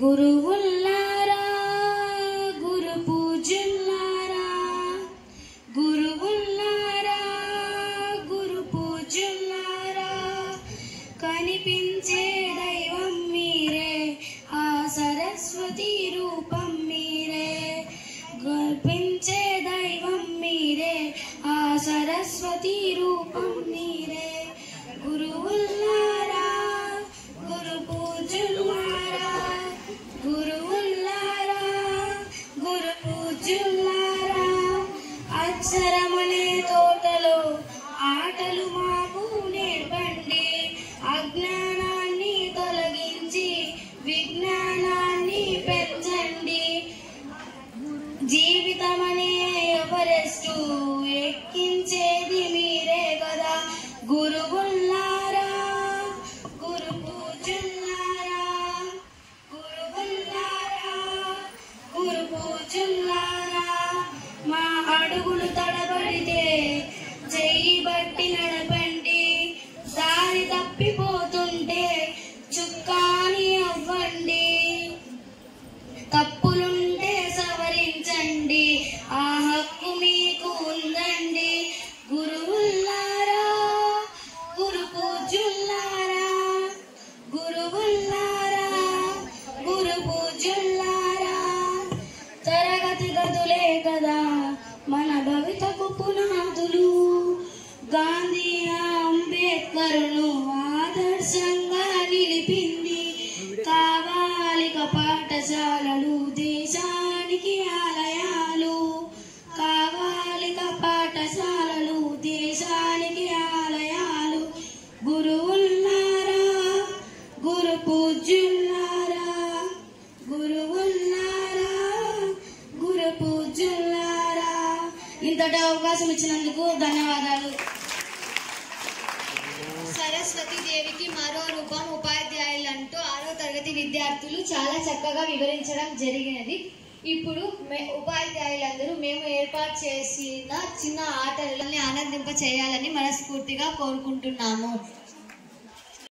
గురువుల్లారా గురు పూజుల్లారా గురువుల్లారా గురు పూజుల్లారా కనిపించే దైవం మీరే ఆ సరస్వతి రూపం మీరే కనిపించే దైవం మీరే ఆ సరస్వతి రూపం మీరే గురువుల్లారా గురు పూజుల్లారా గురువుల్లారా గురు పూజుల్లారా అక్షరమనే తోటలో ఆటలు మాకు నేర్పండి అజ్ఞానాన్ని తొలగించి విజ్ఞానాన్ని పెంచండి జీవితమనే ఎవరెస్టు ఎక్కించేది మీరే కదా గురువుల్లారా గురు పూజుల్లారా గురువుల్లారా గురు పూజుల్లారా మా అడుగులు తడబడితే చెయ్యి బట్టి నడపండి దారి తప్పిపోతుంటే చుక్కాని అవ్వండి తప్పులుంటే సవరించండి ఆ హక్కు మీకు ఉందండి గురువుల్లారా గురు పూజుల్లారా గురువుల్లారా గురు పూజుల్లారా తరగతి గదులే కదా మన భవితకు పునాదులు గాంధీ అంబేద్కర్ను ఆదర్శంగా నిలిపింది కావాలిక పాఠశాలలు దేశానికి ఆలయాలు కావాలిక పాఠశాలలు దేశానికి ఆలయాలు గురువుల్లారా గురు పూజుల్లారా గురువుల్లారా గురు పూజుల్లారా ఇంతటి అవకాశం ఇచ్చినందుకు ధన్యవాదాలు. సరస్వతి దేవికి మరో రూపం ఉపాధ్యాయులంటూ 6వ తరగతి విద్యార్థులు చాలా చక్కగా వివరించడం జరిగినది. ఇప్పుడు ఉపాధ్యాయులందరూ మేము ఏర్పాటు చేసిన చిన్న ఆటలని ఆనందింప చేయాలని మనస్ఫూర్తిగా కోరుకుంటున్నాము.